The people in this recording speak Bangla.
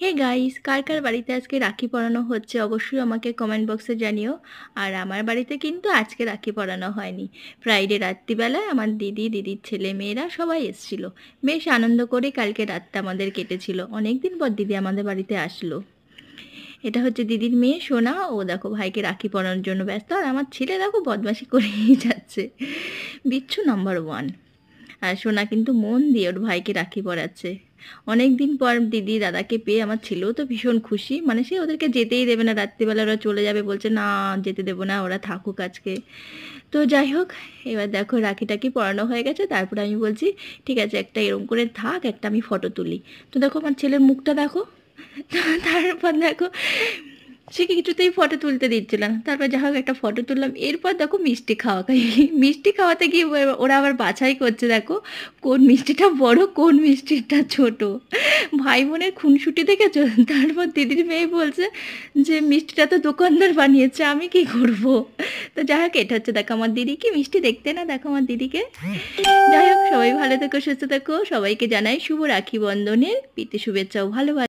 হে গাইস, কার কার বাড়িতে আজকে রাখি পরানো হচ্ছে অবশ্যই আমাকে কমেন্ট বক্সে জানিও। আর আমার বাড়িতে কিন্তু আজকে রাখি পরানো হয়নি। ফ্রাইডে রাত্রিবেলায় আমার দিদির ছেলে মেয়েরা সবাই এসেছিল। বেশ আনন্দ করে কালকে রাতটা আমাদের কেটেছিল। অনেক দিন পর দিদি আমাদের বাড়িতে আসলো। এটা হচ্ছে দিদির মেয়ে সোনা, ও দেখো ভাইকে রাখি পরানোর জন্য ব্যস্ত। আর আমার ছেলে দেখো বদমাশি করেই যাচ্ছে, বিচ্ছু নাম্বার ওয়ান। আর সোনা কিন্তু মন দিয়ে ওর ভাইকে রাখি পরাচ্ছে। অনেক দিন পর দিদি দাদাকে পেয়ে আমার ছেলেও তো ভীষণ খুশি, মানে সে ওদেরকে যেতেই দেবে না, রাত্রিবেলা ওরা চলে যাবে, বলছে না যেতে দেবো না, ওরা থাকুক আজকে। তো যাই হোক, এবার দেখো রাখিটাকি পরানো হয়ে গেছে। তারপরে আমি বলছি ঠিক আছে একটা এরকম করে থাক, একটা আমি ফটো তুলি। তো দেখো আমার ছেলের মুখটা দেখো। তারপর দেখো সে কিছুতেই ফটো তুলতে দিচ্ছিল না। তারপর যা হোক একটা ফটো তুললাম। এরপর দেখো মিষ্টি খাওয়া খাই, মিষ্টি খাওয়াতে গিয়ে ওরা আবার বাছাই করছে, দেখো কোন মিষ্টিটা বড় কোন মিষ্টিটা ছোট। ভাই বোনের খুনসুটি দেখেছো। তারপর দিদির মেয়ে বলছে যে মিষ্টিটা তো দোকানদার বানিয়েছে, আমি কি করব। তো যাই হোক এটা হচ্ছে দেখো আমার দিদি, কি মিষ্টি দেখতে না, দেখো আমার দিদিকে। যাই হোক সবাই ভালো থেকো সুস্থ থেকো, সবাইকে জানাই শুভ রাখি বন্ধনের প্রীতি শুভেচ্ছা ও ভালোবাসা।